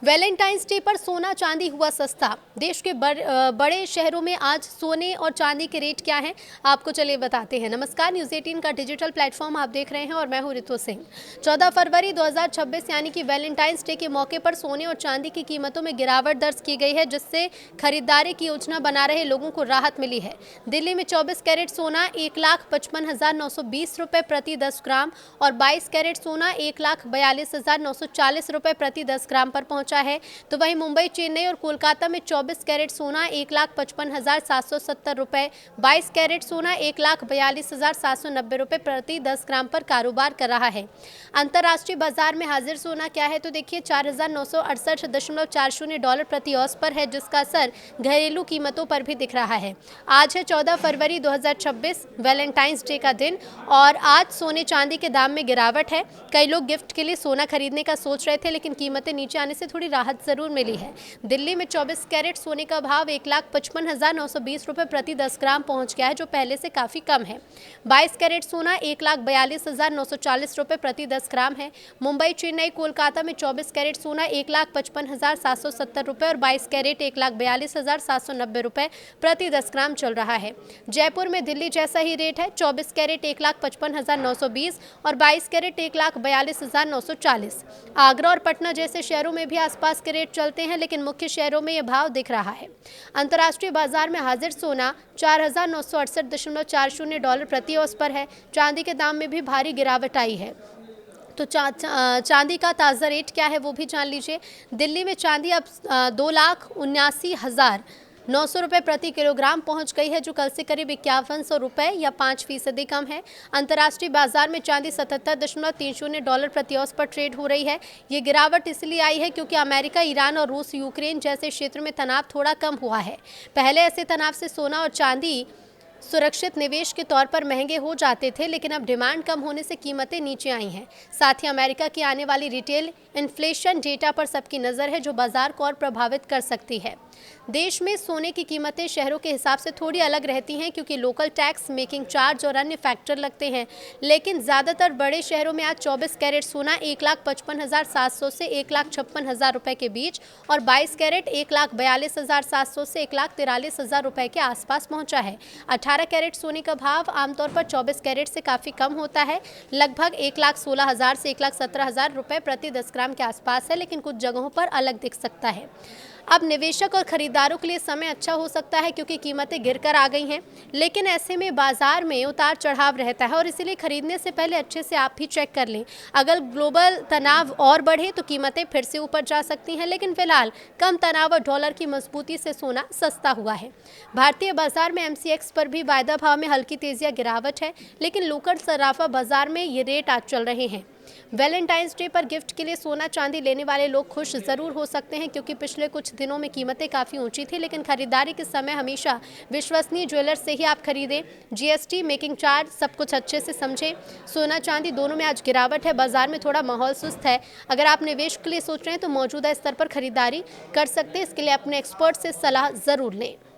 Valentine's day पर सोना चांदी हुआ सस्ता। देश के बड़े शहरों में आज सोने और चांदी के रेट क्या हैं, आपको चलिए बताते हैं। नमस्कार, न्यूज़ 18 का डिजिटल प्लेटफॉर्म आप देख रहे हैं और मैं हूं रितु सिंह। 14 फरवरी 2026 यानी कि वैलेंटाइंस डे के मौके पर सोने और चांदी की कीमतों में गिरावट दर्ज की गई है, जिससे खरीदारी की योजना बना रहे लोगों को राहत मिली है। दिल्ली में 24 कैरेट सोना 1,55,920 रुपये प्रति 10 ग्राम और 22 कैरेट सोना 1,42,940 रुपये प्रति 10 ग्राम पर पहुंचा है। तो वहीं मुंबई, चेन्नई और कोलकाता में 24 कैरेट सोना 1,55,770 रुपये, 22 कैरेट सोना 1,42,790 रुपये प्रति 10 ग्राम पर कारोबार कर रहा है। अंतर्राष्ट्रीय बाजार में हाजिर सोना क्या है, तो देखिए 4,968.40 डॉलर प्रति औंस पर है, जिसका असर घरेलू कीमतों पर भी दिख रहा है। आज है 14 फरवरी 2026, वैलेंटाइंस डे का दिन, और आज सोने चांदी के दाम में गिरावट है। कई लोग गिफ्ट के लिए सोना खरीदने का सोच रहे थे, लेकिन कीमतें नीचे आने से थोड़ी राहत जरूर मिली है। दिल्ली में 24 कैरेट सोने का भाव 1,55,920 रुपये प्रति 10 ग्राम पहुंच गया है, जो पहले से काफी कम है। 22 कैरेट सोना 1,42,940 रुपये प्रति 10 ग्राम है। मुंबई, चेन्नई, कोलकाता में 24 कैरेट सोना 1,55,770 रुपये और 22 कैरेट 1,42,790 रुपये प्रति 10 ग्राम चल रहा है। जयपुर में दिल्ली जैसा ही रेट है, 24 कैरेट 1,55,920 और 22 कैरेट 1,42,940। आगरा और पटना जैसे शहरों में भी आसपास के रेट चलते हैं, लेकिन मुख्य शहरों में यह भाव दिख रहा है। अंतर्राष्ट्रीय बाजार में हाजिर सोना 4,968.40 डॉलर प्रति औंस पर है। चांदी के दाम में भी भारी गिरावट आई है। तो चांदी का ताज़ा रेट क्या है वो भी जान लीजिए। दिल्ली में चांदी अब 2,79,900 रुपये प्रति किलोग्राम पहुंच गई है, जो कल से करीब 5100 रुपये या 5% कम है। अंतर्राष्ट्रीय बाजार में चांदी 77.30 डॉलर प्रति औंस पर ट्रेड हो रही है। ये गिरावट इसलिए आई है क्योंकि अमेरिका, ईरान और रूस, यूक्रेन जैसे क्षेत्र में तनाव थोड़ा कम हुआ है। पहले ऐसे तनाव से सोना और चांदी सुरक्षित निवेश के तौर पर महंगे हो जाते थे, लेकिन अब डिमांड कम होने से कीमतें नीचे आई हैं। साथ ही अमेरिका की आने वाली रिटेल इन्फ्लेशन डेटा पर सबकी नज़र है, जो बाजार को और प्रभावित कर सकती है। देश में सोने की कीमतें शहरों के हिसाब से थोड़ी अलग रहती हैं, क्योंकि लोकल टैक्स, मेकिंग चार्ज और अन्य फैक्टर लगते हैं। लेकिन ज़्यादातर बड़े शहरों में आज 24 कैरेट सोना 1,55,700 से 1,56,000 रुपये के बीच और 22 कैरेट 1,42,700 से 1,43,000 रुपये के आसपास पहुंचा है। 18 कैरेट सोने का भाव आमतौर पर 24 कैरेट से काफ़ी कम होता है, लगभग 1,16,000 से 1,17,000 रुपये प्रति 10 ग्राम के आसपास है, लेकिन कुछ जगहों पर अलग दिख सकता है। अब निवेशक और खरीदारों के लिए समय अच्छा हो सकता है, क्योंकि कीमतें गिरकर आ गई हैं, लेकिन ऐसे में बाजार में उतार चढ़ाव रहता है और इसीलिए खरीदने से पहले अच्छे से आप भी चेक कर लें। अगर ग्लोबल तनाव और बढ़े तो कीमतें फिर से ऊपर जा सकती हैं, लेकिन फिलहाल कम तनाव और डॉलर की मजबूती से सोना सस्ता हुआ है। भारतीय बाजार में MCX पर भी वायदा भाव में हल्की तेजी या गिरावट है, लेकिन लोकल सराफा बाजार में ये रेट आज चल रहे हैं। वैलेंटाइंस डे पर गिफ्ट के लिए सोना चांदी लेने वाले लोग खुश जरूर हो सकते हैं, क्योंकि पिछले कुछ दिनों में कीमतें काफ़ी ऊंची थी, लेकिन खरीदारी के समय हमेशा विश्वसनीय ज्वेलर्स से ही आप खरीदें। GST, मेकिंग चार्ज, सब कुछ अच्छे से समझें। सोना चांदी दोनों में आज गिरावट है, बाजार में थोड़ा माहौल सुस्त है। अगर आप निवेश के लिए सोच रहे हैं तो मौजूदा स्तर पर खरीदारी कर सकते हैं। इसके लिए अपने एक्सपर्ट से सलाह ज़रूर लें।